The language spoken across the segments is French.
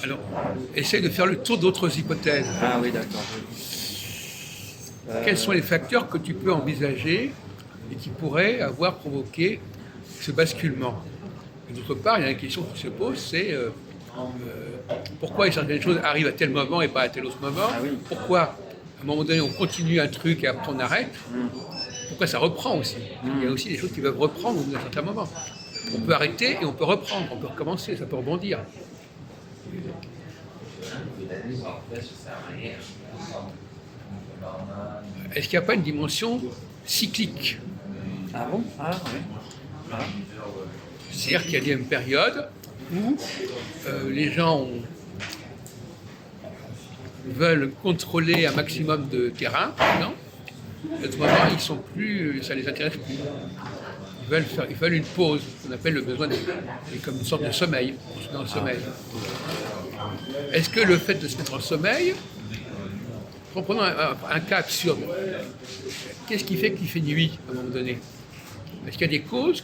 Alors, essaye de faire le tour d'autres hypothèses. Ah oui, d'accord. Quels sont les facteurs que tu peux envisager et qui pourraient avoir provoqué ce basculement? Et d'autre part, il y a une question qui se pose, c'est pourquoi certaines choses arrivent à tel moment et pas à tel autre moment? Ah oui. Pourquoi, à un moment donné, on continue un truc et après on arrête? Pourquoi ça reprend aussi? Il y a aussi des choses qui peuvent reprendre à un certain moment. On peut arrêter et on peut reprendre, on peut recommencer, ça peut rebondir. Est-ce qu'il n'y a pas une dimension cyclique? Ah bon? Ah oui. Ah. C'est-à-dire qu'il y a une période où les gens veulent contrôler un maximum de terrain, non? À ce moment, ils sont plus, ça les intéresse plus. Ils veulent une pause, qu'on appelle le besoin comme une sorte de sommeil, dans le sommeil. Est-ce que le fait de se mettre en sommeil, prenons un cas absurde, qu'est-ce qui fait qu'il fait nuit à un moment donné? Est-ce qu'il y a des causes?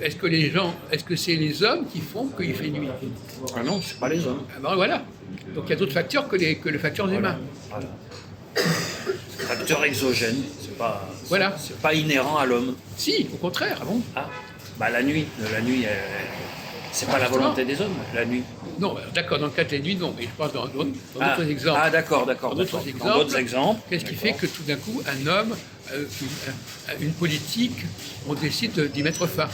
Est-ce que c'est les hommes qui font qu'il fait nuit? Ah non, c'est pas les hommes. Ah ben voilà. Donc il y a d'autres facteurs que les facteurs humains. Voilà. Facteur exogène, Voilà. C'est pas inhérent à l'homme. Si, au contraire. Ah bon? Ah, bah la nuit, c'est pas la volonté des hommes, la nuit. Non, d'accord, dans le cas de la nuit, non, mais je pense dans d'autres exemples. Ah d'accord. Dans d'autres exemples, qu'est-ce qui fait que tout d'un coup, un homme, une politique, on décide d'y mettre fin?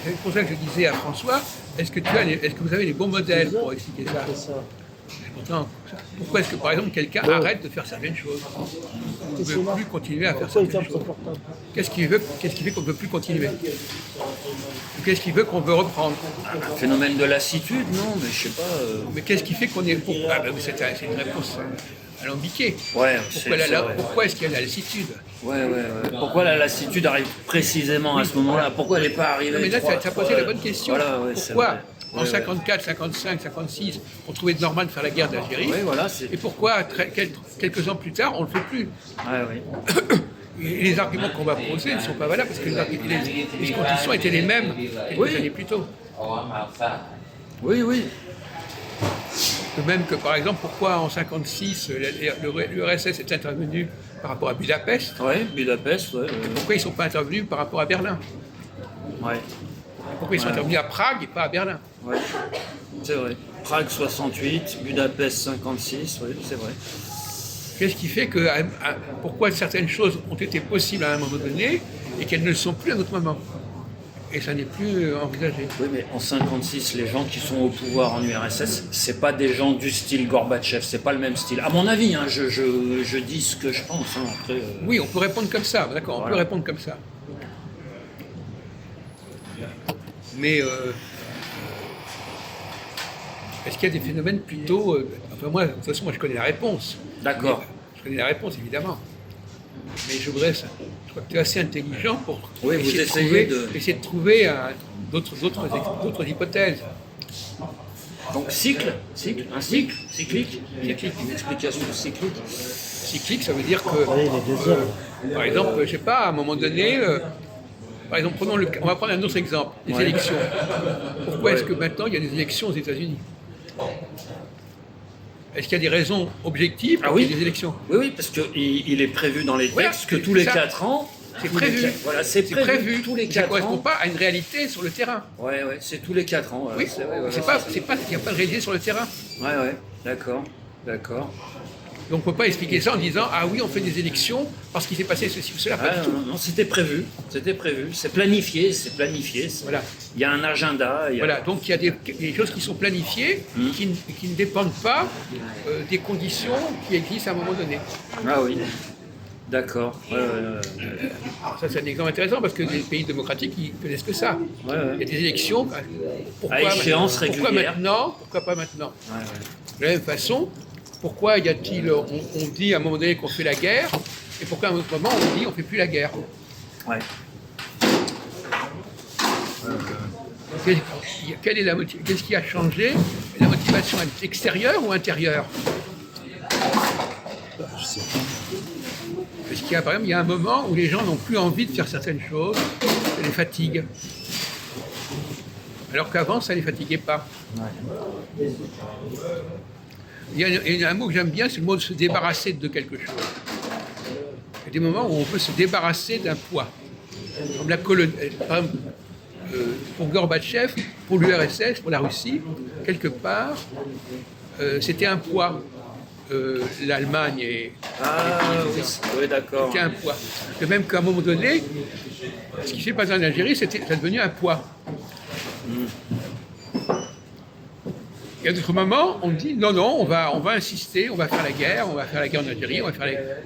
C'est pour ça que je disais à François, est-ce que vous avez les bons modèles pour expliquer ça? Pourtant, pourquoi est-ce que, par exemple, quelqu'un arrête de faire certaines choses? On ne veut plus continuer à faire certaines choses. Qu'est-ce qui fait qu'on ne veut plus continuer? Qu'est-ce qui veut qu'on veut reprendre? Un phénomène de lassitude, non, mais je sais pas. Mais qu'est-ce qui fait qu'on est... c'est une réponse alambiquée. Ouais, pourquoi est-ce qu'il y a la lassitude? Ouais. Pourquoi la lassitude arrive précisément à ce moment-là? Pourquoi elle n'est pas arrivée? Non, mais là, tu as posé la bonne question. Voilà, pourquoi en 54, 55, 56, on trouvait normal de faire la guerre d'Algérie? Voilà, et pourquoi, quelques ans plus tard, on ne le fait plus? Et les arguments qu'on va poser ne sont pas valables parce que les conditions étaient les mêmes quelques années plus tôt. Oui. De même que, par exemple, pourquoi en 56, l'URSS est intervenu par rapport à Budapest? Oui, Budapest, ouais. Et pourquoi ils ne sont pas intervenus par rapport à Berlin? Ouais. Pourquoi ils sont intervenus à Prague et pas à Berlin? Oui, c'est vrai. Prague 68, Budapest 56, oui, c'est vrai. Qu'est-ce qui fait que... pourquoi certaines choses ont été possibles à un moment donné et qu'elles ne le sont plus à un autre moment? Et ça n'est plus envisagé. Oui, mais en 56, les gens qui sont au pouvoir en URSS, c'est pas des gens du style Gorbatchev, c'est pas le même style. À mon avis, hein, je dis ce que je pense. Hein, après, Oui, on peut répondre comme ça, d'accord, on peut répondre comme ça. Mais est-ce qu'il y a des phénomènes plutôt... enfin moi, de toute façon, je connais la réponse. D'accord. Je connais la réponse, évidemment. Mais je crois que tu es assez intelligent pour essayer de trouver d'autres hypothèses. Donc cyclique, une explication cyclique. Cyclique, ça veut dire que, par exemple, je ne sais pas, à un moment donné, par exemple, on va prendre un autre exemple, les élections. Pourquoi est-ce que maintenant il y a des élections aux États-Unis? Est-ce qu'il y a des raisons objectives pour qu'il y ait des élections? Oui, parce qu'il est prévu dans les textes que tous les 4 ans... C'est prévu. C'est prévu tous les 4 ans. Ça ne correspond pas à une réalité sur le terrain. Oui, c'est tous les 4 ans. Oui, il n'y a pas de réalité sur le terrain. Oui, d'accord. Donc on ne peut pas expliquer ça en disant « Ah oui, on fait des élections parce qu'il s'est passé ceci ou cela ». Non, c'était prévu. C'est planifié. Voilà. Il y a un agenda. Voilà, donc il y a des choses qui sont planifiées, qui ne dépendent pas des conditions qui existent à un moment donné. Ah oui, d'accord. Alors ça, c'est un exemple intéressant parce que les pays démocratiques, ils ne connaissent que ça. Il y a des élections. À échéance régulière. Pourquoi maintenant De la même façon, pourquoi y a-t-il, on dit à un moment donné qu'on fait la guerre, et pourquoi à un autre moment on dit on ne fait plus la guerre? Qu'est-ce qui a changé? La motivation extérieure ou intérieure? Je sais pas. Parce qu'il y a, par exemple, il y a un moment où les gens n'ont plus envie de faire certaines choses, ça les fatigue. Alors qu'avant, ça ne les fatiguait pas. Ouais. Il y a un mot que j'aime bien, c'est le mot de se débarrasser de quelque chose. Il y a des moments où on peut se débarrasser d'un poids. Comme la colonie, par exemple, pour Gorbatchev, pour l'URSS, pour la Russie, quelque part, c'était un poids. L'Allemagne et Oui, d'accord. c'était un poids. De même qu'à un moment donné, ce qui s'est passé en Algérie, ça a devenu un poids. Et à d'autres moments, on dit non, on va insister, on va faire la guerre en Algérie,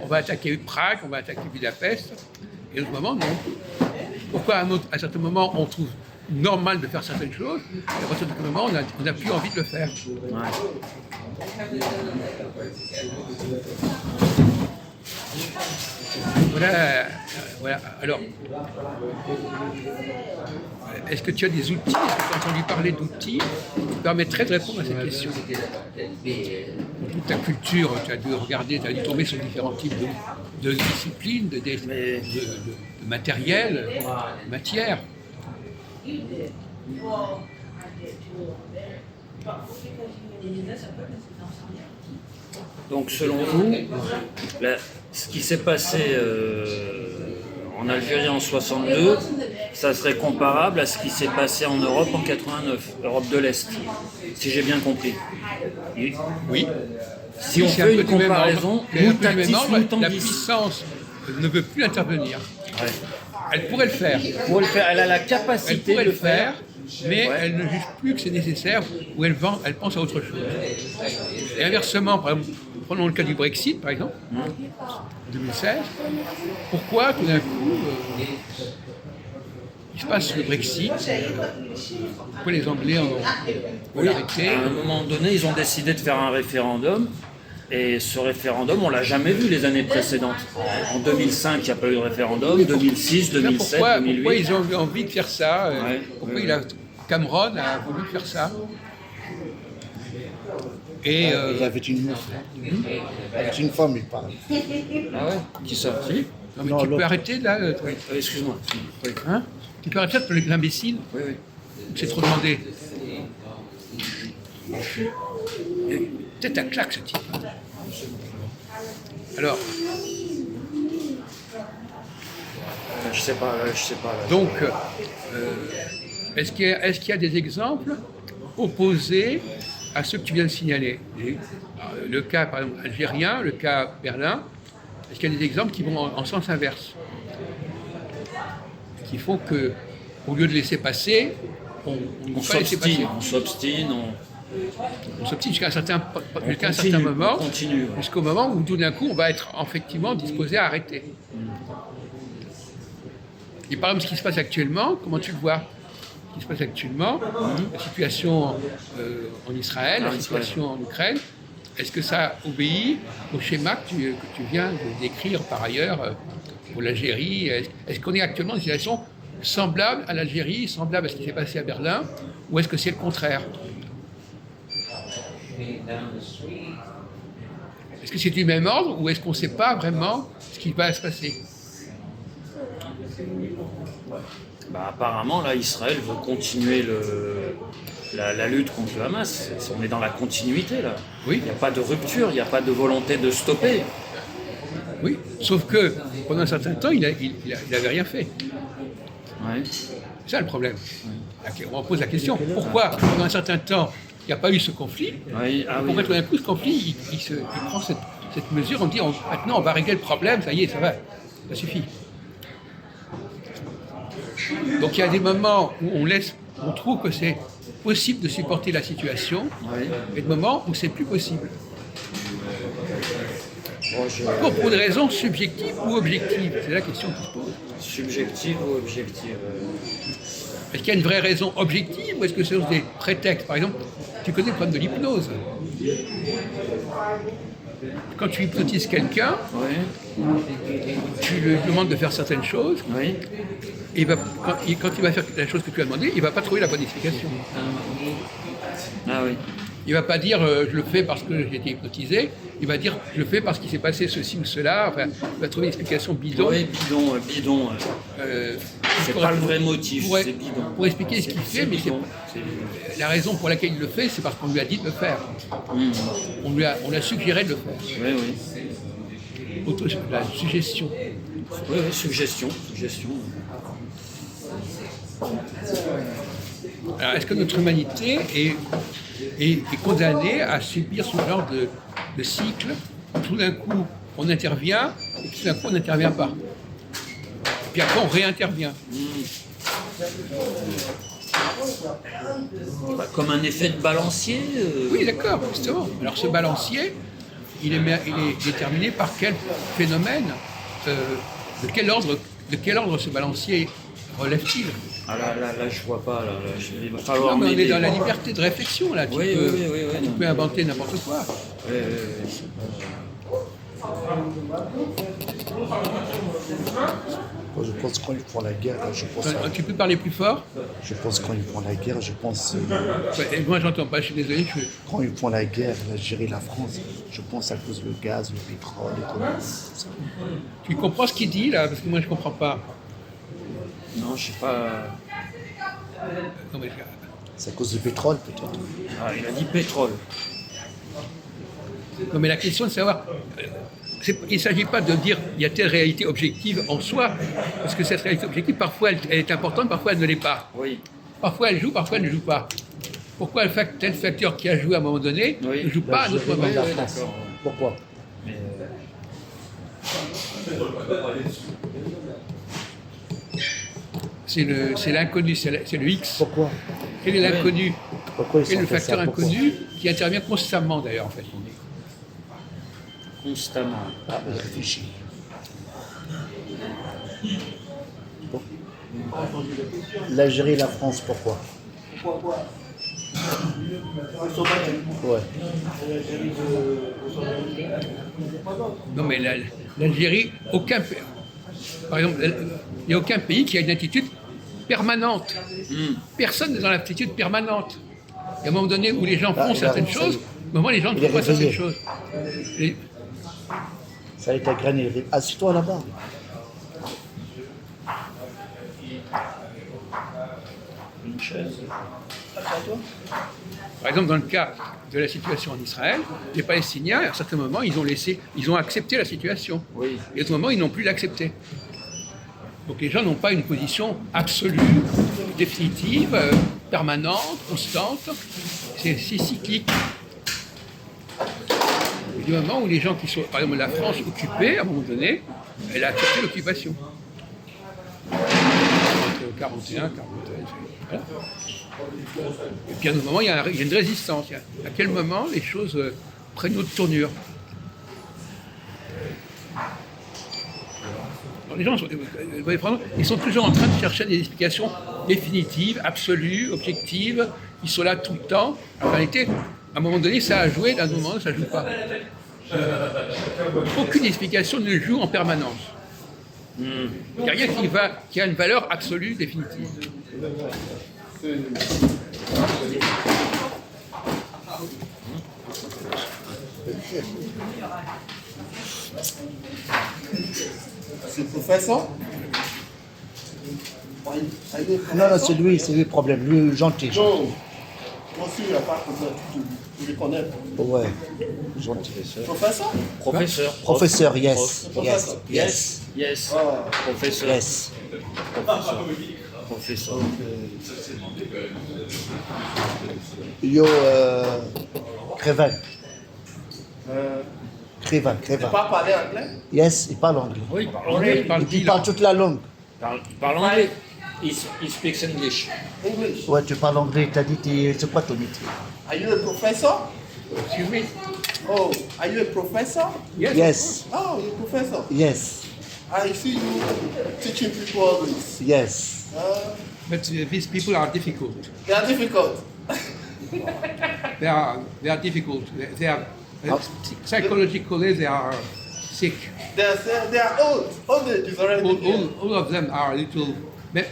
on va attaquer Prague, on va attaquer Budapest. Et à d'autres moments, non. Pourquoi à certains moments, on trouve normal de faire certaines choses, et à partir de ce moment, on n'a plus envie de le faire. Ouais. Voilà. Alors, est-ce que tu as des outils? Est-ce que tu as entendu parler d'outils qui permettraient de répondre à cette question? Dans toute ta culture, tu as dû regarder, tu as dû tomber sur différents types de disciplines, de matériel, de matière. Donc selon vous, ce qui s'est passé en Algérie en 62, ça serait comparable à ce qui s'est passé en Europe en 89, Europe de l'Est, si j'ai bien compris. Oui. Si on fait une comparaison, mutatis la mutandis. puissance ne veut plus intervenir. Ouais. Elle pourrait le faire. Elle a la Elle capacité pourrait de le faire, mais Ouais. elle ne juge plus que c'est nécessaire ou elle pense à autre chose. Et inversement, par exemple, prenons le cas du Brexit, par exemple, en 2016. Pourquoi tout d'un coup, il se passe le Brexit, pourquoi les Anglais ont arrêté? À un moment donné, ils ont décidé de faire un référendum. Et ce référendum, on ne l'a jamais vu les années précédentes. En 2005, il n'y a pas eu de référendum. 2006, 2007, Pourquoi 2008. ils ont eu envie de faire ça? Ouais, Pourquoi Cameron a voulu faire ça? Et Il avait une meuf. Avec une femme, il parle. Ah ouais. Qui ça? Si. non, mais Non, tu peux l'autre. arrêter là, Excuse-moi. Oui. hein? Tu peux arrêter de l'imbécile? Oui. C'est trop demandé. Peut-être un claque ce type. Alors, Je sais pas. donc, est-ce qu'il y a des exemples opposés à ceux que tu viens de signaler? Le cas, par exemple, algérien, le cas Berlin, est-ce qu'il y a des exemples qui vont en sens inverse? Qui font que, au lieu de laisser passer, on ne On peut pas laisser passer. s'obstine. On s'obstine jusqu'à un certain continue, moment, on continue, ouais. jusqu'au moment où tout d'un coup on va être effectivement disposé à arrêter. Et par exemple, ce qui se passe actuellement, comment tu le vois? Ce qui se passe actuellement, la situation en Israël, la situation en Ukraine, est-ce que ça obéit au schéma que tu viens de décrire par ailleurs pour l'Algérie? Est-ce qu'on est actuellement dans une situation semblable à l'Algérie, semblable à ce qui s'est passé à Berlin, ou est-ce que c'est le contraire? Est-ce que c'est du même ordre ou est-ce qu'on ne sait pas vraiment ce qui va se passer? Apparemment, là, Israël veut continuer la lutte contre le Hamas. On est dans la continuité, là. Oui. Il n'y a pas de rupture, il n'y a pas de volonté de stopper. Oui, sauf que pendant un certain temps, il n'avait rien fait. Ouais. C'est ça le problème. On pose la question, pourquoi pendant un certain temps, il n'y a pas eu ce conflit? Oui, Pourquoi tout d'un coup, ce conflit, il prend cette mesure, on dit maintenant on va régler le problème, ça y est, ça va, ça suffit. Donc il y a des moments où on trouve que c'est possible de supporter la situation, et des moments où c'est plus possible. Pour des raisons subjectives ou objectives, c'est la question qui se pose. Subjective ou objective? Est-ce qu'il y a une vraie raison objective ou est-ce que c'est des prétextes? Par exemple, tu connais le problème de l'hypnose. Quand tu hypnotises quelqu'un, Oui. tu lui demandes de faire certaines choses, Oui. et quand il va faire la chose que tu as demandé, il ne va pas trouver la bonne explication. Ah oui. Il ne va pas dire je le fais parce que j'ai été hypnotisé. Il va dire je le fais parce qu'il s'est passé ceci ou cela. Enfin, il va trouver une explication bidon. Oui, bidon. C'est pas le vrai motif, pour, c'est bidon. Pour expliquer ce qu'il fait, mais la raison pour laquelle il le fait, c'est parce qu'on lui a dit de le faire. On lui a suggéré de le faire. Oui, oui. La suggestion. Oui, suggestion. Alors, est-ce que notre humanité est condamnée à subir ce genre de cycle où tout d'un coup on intervient et tout d'un coup on n'intervient pas? Et puis après on réintervient. Comme un effet de balancier. Oui, d'accord, justement. Alors ce balancier, il est déterminé par quel phénomène, de quel ordre ce balancier relève-t-il? Ah là, je vois pas. Là, il va falloir. Non, mais on est dans la liberté de réflexion là. Tu peux inventer n'importe quoi. Je pense quand ils font la guerre, Tu peux parler plus fort? Je pense quand ils font la guerre, je pense. Ouais, moi j'entends pas, je suis désolé. Quand ils font la guerre, l'Algérie, la France, je pense à cause du gaz, le pétrole, l'économie. Tu comprends ce qu'il dit là? Parce que moi je comprends pas. Non, je sais pas. Non, mais... C'est à cause du pétrole peut-être. Ah, il a dit pétrole. Non, mais la question de savoir. Il ne s'agit pas de dire il y a telle réalité objective en soi, parce que cette réalité objective, parfois elle est importante, parfois elle ne l'est pas. Oui. Parfois elle joue, parfois elle ne joue pas. Pourquoi tel facteur qui a joué à un moment donné ne joue pas à un autre moment? Pourquoi? C'est l'inconnu, c'est le X. Pourquoi? Quel est l'inconnu? Quel est le facteur inconnu qui intervient constamment d'ailleurs en fait? Constamment. Ah, mais réfléchis. Bon. L'Algérie et la France, pourquoi? Ouais. Non mais l'Algérie, par exemple, il n'y a aucun pays qui a une attitude permanente. Personne n'est dans l'attitude permanente. Il y a un moment donné où les gens font certaines choses, à un moment les gens ne font pas certaines choses. Ça a été grané. Assieds-toi là-bas. Une chaise. Par exemple, dans le cas de la situation en Israël, les Palestiniens, à un certain moment, ils ont accepté la situation. Oui. Et à ce moment, ils n'ont plus l'accepté. Donc les gens n'ont pas une position absolue, définitive, permanente, constante. C'est cyclique. Du moment où les gens qui sont, par exemple la France occupée, à un moment donné, elle a accepté l'occupation. Entre 41, 42, voilà. Et puis à un moment, il y a une résistance. À quel moment les choses prennent une autre tournure? Alors, les gens ils sont toujours en train de chercher des explications définitives, absolues, objectives. Ils sont là tout le temps. En réalité, à un moment donné, ça a joué, à un moment, ça ne joue pas. Aucune explication ne joue en permanence. Il n'y a rien qui a une valeur absolue, définitive. C'est le professeur? Non, c'est lui le problème, lui gentil. Non, moi aussi, il n'y a pas de tu les connais. Ouais, gentil. Professeur? Professeur. Professeur, yes. Professeur. Yes. Yes. Professeur. Yes. Professeur. Yo, Crévin. Crévin. Pas parler anglais? Yes, il parle anglais. Oui, il parle anglais. Il parle toute la langue. Il parle anglais. He speaks English. English. Ouais, tu parles anglais, t'as dit, c'est quoi ton métier? Are you a professor? Excuse me? Oh, are you a professor? Yes. Oh, you're a professor. Yes. I see you teaching people this. Yes. But these people are difficult. They are difficult. They are difficult. They are psychologically they are sick. They are old. Old age is already here. All of them are a little Mais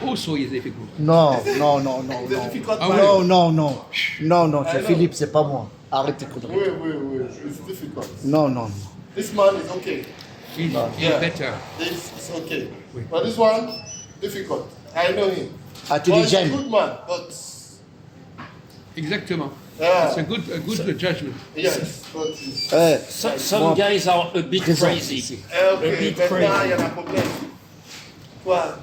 also, ils avaient fait good. Non, non, non, non, The non. difficult Ah part. ouais. Non, non, non. Non, non, c'est know. Philippe, c'est pas moi. Arrête tes conneries. Oui, oui, oui. It's difficult. Non, non, non. This man is okay. He's Yeah. better. This is okay. Oui. But this one, difficult. I know him. Ah, tu But dis he's a j'aime. good man, but Exactement. Yeah. It's a good judgment. yes, but he's... Eh, Some moi, guys are a bit présent crazy. ici. A Ok, bit maintenant, il y crazy. a un problème. Quoi?